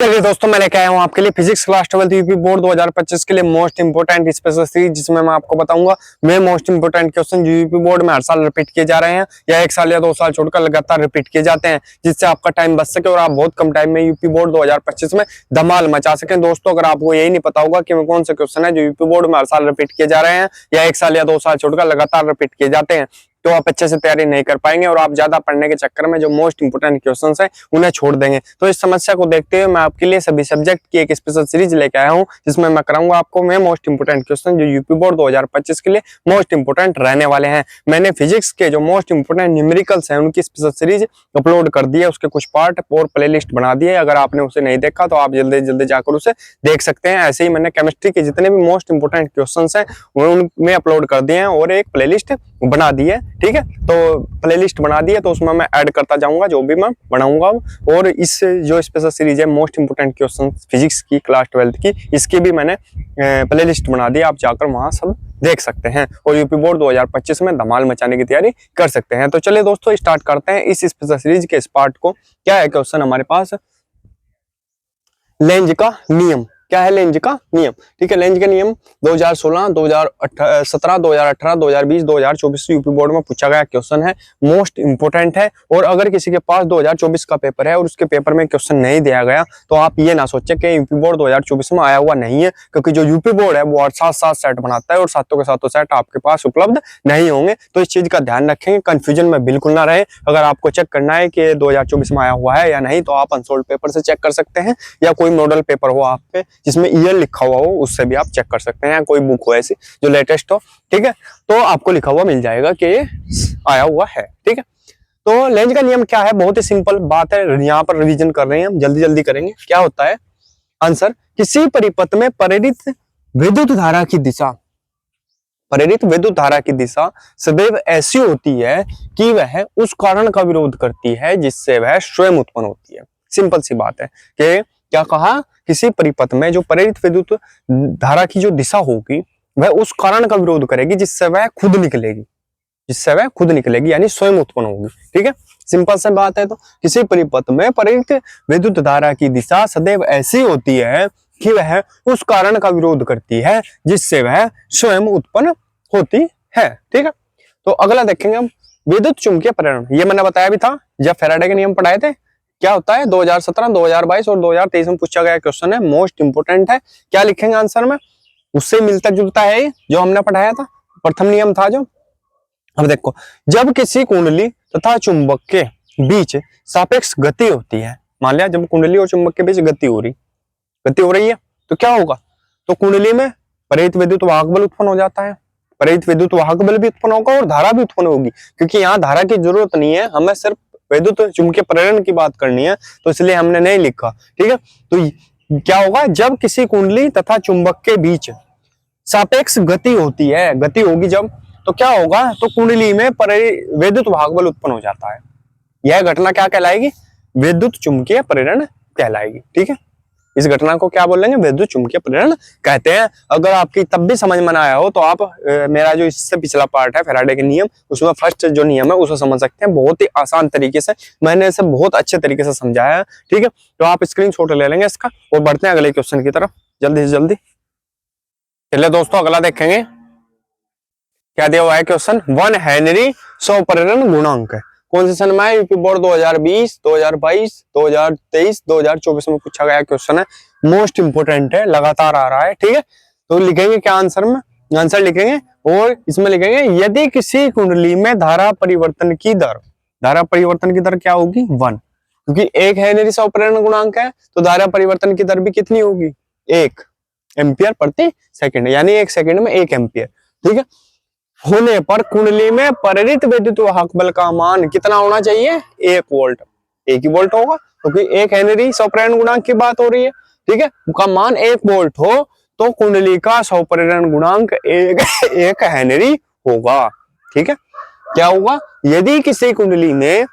चलिए दोस्तों, मैं लेके आया हूँ आपके लिए फिजिक्स क्लास 12 यूपी बोर्ड 2025 के लिए मोस्ट इंपोर्टेंट स्पेशल सीरीज, जिसमें मैं आपको बताऊंगा मैं मोस्ट इंपोर्टेंट क्वेश्चन जो यूपी बोर्ड में हर साल रिपीट किए जा रहे हैं या 1 साल या 2 साल छोड़कर लगातार रिपीट किए जाते हैं, जिससे आपका टाइम बच सके और आप बहुत कम टाइम में यूपी बोर्ड 2025 में धमाल मचा सकें। दोस्तों, अगर आपको यही नहीं पता होगा कि कौन से क्वेश्चन है जो यूपी बोर्ड में हर साल रिपीट किए जा रहे हैं या 1 साल या 2 साल छोड़कर लगातार रिपीट किए जाते हैं, तो आप अच्छे से तैयारी नहीं कर पाएंगे और आप ज्यादा पढ़ने के चक्कर में जो मोस्ट इंपोर्टेंट क्वेश्चंस हैं उन्हें छोड़ देंगे। तो इस समस्या को देखते हुए मैं आपके लिए सभी सब्जेक्ट की एक स्पेशल सीरीज लेके आया हूं, जिसमें मैं कराऊंगा आपको मैं मोस्ट इंपोर्टेंट क्वेश्चन जो यूपी बोर्ड 2025 के लिए मोस्ट इंपोर्टेंट रहने वाले हैं। मैंने फिजिक्स के जो मोस्ट इंपोर्टेंट न्यूमेरिकल्स हैं उनकी स्पेशल सीरीज अपलोड कर दी है, उसके कुछ पार्ट और प्ले लिस्ट बना दी है। अगर आपने उसे नहीं देखा तो आप जल्दी जल्दी जाकर उसे देख सकते हैं। ऐसे ही मैंने केमिस्ट्री के जितने भी मोस्ट इंपोर्टेंट क्वेश्चन हैं उनमें अपलोड कर दिए हैं और एक प्ले लिस्ट बना दी है। ठीक है, तो प्लेलिस्ट बना दी है तो उसमें मैं ऐड करता जाऊंगा जो भी मैं बनाऊंगा। और इस जो स्पेशल सीरीज है मोस्ट इंपोर्टेंट क्वेश्चन फिजिक्स की क्लास 12 की, इसकी भी मैंने प्लेलिस्ट बना दी है, आप जाकर वहां सब देख सकते हैं और यूपी बोर्ड 2025 में धमाल मचाने की तैयारी कर सकते हैं। तो चलिए दोस्तों, स्टार्ट करते हैं इस स्पेशल सीरीज के इस पार्ट को। क्या है क्वेश्चन हमारे पास? लेंज का नियम। क्या है लेंज का नियम? ठीक है, लेंज का नियम 2016, 2017, 2018, 2020, 2024 यूपी बोर्ड में पूछा गया क्वेश्चन है, मोस्ट इंपोर्टेंट है। और अगर किसी के पास 2024 का पेपर है और उसके पेपर में क्वेश्चन नहीं दिया गया तो आप ये ना सोचे कि यूपी बोर्ड 2024 में आया हुआ नहीं है, क्योंकि जो यूपी बोर्ड है वो 7 सेट बनाता है और सातों के सातों सेट आपके पास उपलब्ध नहीं होंगे। तो इस चीज का ध्यान रखेंगे, कंफ्यूजन में बिल्कुल ना रहे। अगर आपको चेक करना है कि 2024 में आया हुआ है या नहीं तो आप अनसोल्ड पेपर से चेक कर सकते हैं, या कोई मॉडल पेपर हो आप पे जिसमें ईयर लिखा हुआ हो उससे भी आप चेक कर सकते हैं, कोई बुक हो ऐसी जो लेटेस्ट हो। ठीक है, तो आपको लिखा हुआ मिल जाएगा कि ये आया हुआ है। ठीक है, तो लेंज का नियम क्या है? बहुत ही सिंपल बात है, यहाँ पर रिवीजन कर रहे हैं हम, जल्दी जल्दी करेंगे। क्या होता है आंसर? किसी परिपथ में प्रेरित विद्युत धारा की दिशा, प्रेरित विद्युत धारा की दिशा सदैव ऐसी होती है कि वह उस कारण का विरोध करती है जिससे वह स्वयं उत्पन्न होती है। सिंपल सी बात है कि क्या कहा, किसी परिपथ में जो प्रेरित विद्युत धारा की जो दिशा होगी वह उस कारण का विरोध करेगी जिससे वह खुद निकलेगी, जिससे वह खुद निकलेगी यानी स्वयं उत्पन्न होगी। ठीक है, सिंपल सी बात है। तो किसी परिपथ में प्रेरित विद्युत धारा की दिशा सदैव ऐसी होती है कि वह उस कारण का विरोध करती है जिससे वह स्वयं उत्पन्न होती है। ठीक है, तो अगला देखेंगे हम, विद्युत चुंबकीय प्रेरण। ये मैंने बताया भी था जब फैराडे के नियम पढ़ाए थे। क्या होता है? 2017, 2022 और 2023 में पूछा गया क्वेश्चन है, मोस्ट इंपोर्टेंट है। क्या लिखेंगे आंसर में? उससे मिलता जुलता है जो हमने पढ़ाया था, प्रथम नियम था जो। अब देखो, जब किसी कुंडली तथा चुंबक के बीच सापेक्ष गति होती है, मान लिया जब कुंडली और चुंबक के बीच गति हो रही है तो क्या होगा? तो कुंडली में प्रेरित विद्युत वाहक बल उत्पन्न हो जाता है, प्रेरित विद्युत वाहक बल भी उत्पन्न होगा और धारा भी उत्पन्न होगी, क्योंकि यहाँ धारा की जरूरत नहीं है, हमें सिर्फ विद्युत चुंबकीय प्रेरण की बात करनी है, तो इसलिए हमने नहीं लिखा। ठीक है, तो क्या होगा? जब किसी कुंडली तथा चुंबक के बीच सापेक्ष गति होती है, गति होगी जब, तो क्या होगा? तो कुंडली में विद्युत वाहक बल उत्पन्न हो जाता है। यह घटना क्या कहलाएगी? विद्युत चुंबकीय प्रेरण कहलाएगी। ठीक है, इस घटना को क्या बोलेंगे? विद्युत चुंबकीय प्रेरण कहते हैं। अगर आपकी तब भी समझ में ना आया हो तो आप मेरा जो इससे पिछला पार्ट है फैराडे के नियम, उसमें फर्स्ट जो नियम है उसे समझ सकते हैं। बहुत ही आसान तरीके से मैंने इसे बहुत अच्छे तरीके से समझाया है। ठीक है, तो आप स्क्रीनशॉट ले लेंगे इसका और बढ़ते हैं अगले क्वेश्चन की तरफ जल्दी से जल्दी। चलिए दोस्तों, अगला देखेंगे। क्या दिया हुआ है क्वेश्चन? 1 हेनरी स्वप्रेरण गुणांक है। कौन से सन में है? यूपी बोर्ड 2020, 2022, 2023, 2024 में पूछा गया क्वेश्चन है, मोस्ट इंपोर्टेंट है, लगातार आ रहा है। ठीक है, तो लिखेंगे क्या आंसर में? आंसर लिखेंगे और इसमें लिखेंगे यदि किसी कुंडली में धारा परिवर्तन की दर, धारा परिवर्तन की दर क्या होगी? 1, क्योंकि 1 हेनरी स्वप्रेरण गुणांक है तो धारा परिवर्तन की दर भी कितनी होगी? 1 एम्पियर प्रति सेकंड, यानी 1 सेकंड में 1 एम्पियर। ठीक है, होने पर कुंडली में प्रेरित विद्युत वाहक बल का मान कितना होना चाहिए? 1 वोल्ट। 1 ही वोल्ट होगा क्योंकि 1 हेनरी स्वप्रेरण गुणांक की बात हो रही है। ठीक है, उसका मान 1 वोल्ट हो तो कुंडली का स्वप्रेरण गुणांक 1 हेनरी होगा। ठीक है, क्या होगा? यदि किसी कुंडली में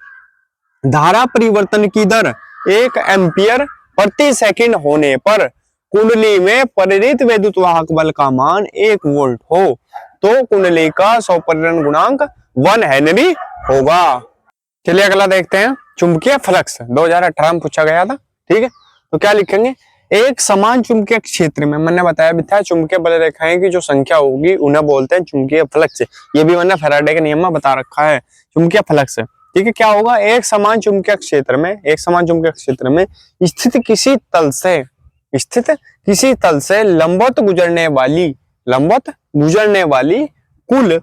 धारा परिवर्तन की दर 1 एम्पियर प्रति सेकंड होने पर कुंडली में प्रेरित विद्युत वाहक बल का मान 1 वोल्ट हो तो कुंडली का स्वप्रेरण गुणांक 1 हेनरी होगा। चलिए अगला देखते हैं, चुंबकीय फ्लक्स 2018 में पूछा गया था। ठीक है, तो क्या लिखेंगे, एक समान चुंबकीय क्षेत्र में, मैंने बताया भी था चुंबकीय बल रेखाएं की जो संख्या होगी उन्हें बोलते हैं चुंबकीय फ्लक्स। ये भी मैंने फैराडे के नियम में बता रखा है, चुंबकीय फ्लक्स। ठीक है, क्या होगा, एक समान चुंबकीय क्षेत्र में, एक समान चुंबकीय क्षेत्र में स्थित किसी तल से लंबवत गुजरने वाली कुल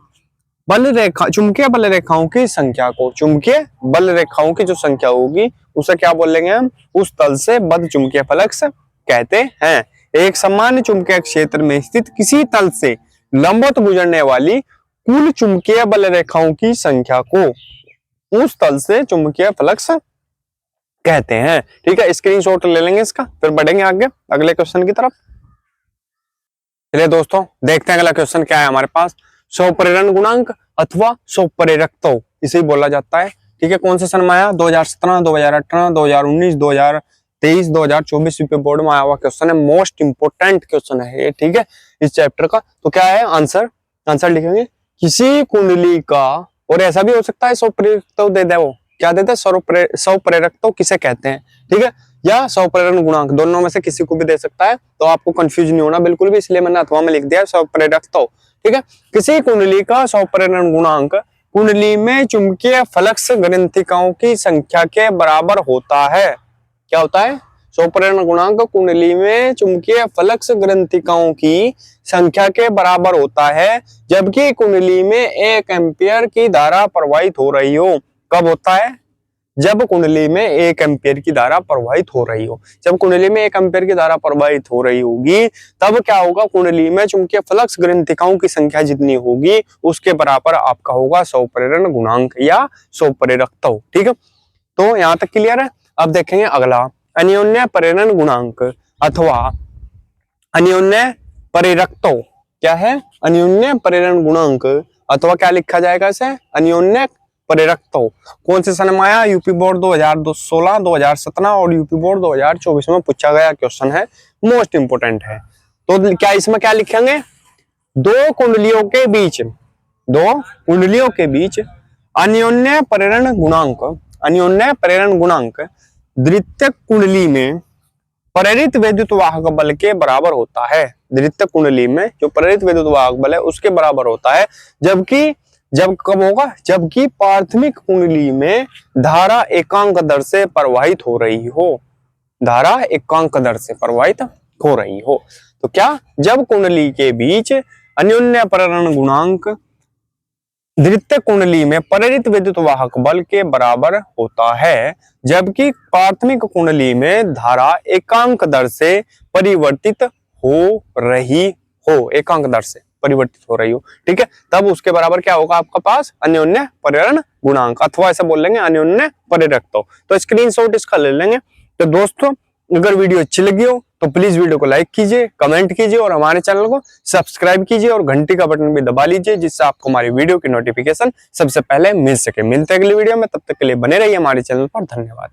बल रेखा, चुंबकीय बल रेखाओं की संख्या को, चुंबकीय बल रेखाओं की जो संख्या होगी उसे क्या बोलेंगे हम, उस तल से बद्ध चुंबकीय फ्लक्स कहते हैं। एक समान चुंबकीय क्षेत्र में स्थित किसी तल से लंबवत गुजरने वाली कुल चुंबकीय बल रेखाओं की संख्या को उस तल से चुंबकीय फ्लक्स कहते हैं। ठीक है, स्क्रीनशॉट ले लेंगे इसका, फिर बढ़ेंगे आगे अगले क्वेश्चन की तरफ। चलिए दोस्तों देखते हैं अगला क्वेश्चन क्या है हमारे पास। स्वप्रेरण गुणांक अथवा स्वप्रेरकत्व इसे बोला जाता है। ठीक है, कौन से सन में आया, 2017, 2018, 2019, 2023, 2024 यूपी बोर्ड में आया हुआ क्वेश्चन है। मोस्ट इंपोर्टेंट क्वेश्चन है ये। ठीक है, इस चैप्टर का। तो क्या है आंसर लिखेंगे, किसी कुंडली का, और ऐसा भी हो सकता है स्वप्रेरकत्व दे दे, वो क्या देते हैं, स्वप्रेरकत्व किसे कहते हैं। ठीक है, या स्वप्रेरण गुणांक, दोनों में से किसी को भी दे सकता है, तो आपको कंफ्यूज नहीं होना बिल्कुल भी, इसलिए मैंने अथवा में लिख दिया स्वप्रेरकत्व। ठीक है, किसी कुंडली का स्वप्रेरण गुणांक कुंडली में चुंबकीय फ्लक्स ग्रंथिकाओं की संख्या के बराबर होता है। क्या होता है, स्वप्रेरण गुणांक कुंडली में चुंबकीय फ्लक्स ग्रंथिकाओं की संख्या के बराबर होता है जबकि कुंडली में 1 एम्पियर की धारा प्रवाहित हो रही हो। कब होता है, जब कुंडली में 1 एम्पियर की धारा प्रवाहित हो रही हो। जब कुंडली में 1 एम्पियर की धारा प्रवाहित हो रही होगी तब क्या होगा, कुंडली में चुंबकीय फ्लक्स ग्रंथिकाओं की संख्या जितनी होगी उसके बराबर आपका होगा स्वप्रेरण गुणांक या स्वप्रेरकत्व। ठीक है, तो यहां तक क्लियर है। अब देखेंगे अगला, अन्योन्य प्रेरण गुणांक अथवा अन्योन्य प्रेरकत्व। क्या है, अन्योन्य प्रेरण गुणांक अथवा क्या लिखा जाएगा इसे, अन्योन्य प्रेरकत्व। कौन से सन में आया, यूपी बोर्ड 2016, 2017 और यूपी बोर्ड 2024 में पूछा गया क्वेश्चन है, मोस्ट इंपोर्टेंट है। तो क्या इसमें क्या लिखेंगे, दो कुंडलियों के बीच अन्योन्य प्रेरण गुणांक द्वितीय कुंडली में प्रेरित विद्युत वाहक बल के बराबर होता है। द्वितीय कुंडली में जो प्रेरित विद्युत वाहक बल है उसके बराबर होता है, जब कब होगा, जबकि प्राथमिक कुंडली में धारा एकांक दर से प्रवाहित हो रही हो, धारा एकांक दर से प्रवाहित हो रही हो। तो क्या, जब कुंडली के बीच अन्योन्य प्रेरण गुणांक द्वितीय कुंडली में प्रेरित विद्युत वाहक बल के बराबर होता है जबकि प्राथमिक कुंडली में धारा एकांक दर से परिवर्तित हो रही हो, एकांक दर से परिवर्तित हो रही हो। ठीक है, तब उसके बराबर क्या होगा आपका पास, अन्योन्य प्रेरण गुणांक, अथवा ऐसा बोल लेंगे अन्योन्य प्रेरकत्व। तो स्क्रीनशॉट इसका ले लेंगे। तो दोस्तों अगर वीडियो अच्छी लगी हो तो प्लीज वीडियो को लाइक कीजिए, कमेंट कीजिए और हमारे चैनल को सब्सक्राइब कीजिए और घंटी का बटन भी दबा लीजिए जिससे आपको हमारी वीडियो की नोटिफिकेशन सबसे पहले मिल सके। मिलते हैं अगली वीडियो में, तब तक के लिए बने रहिए हमारे चैनल पर। धन्यवाद।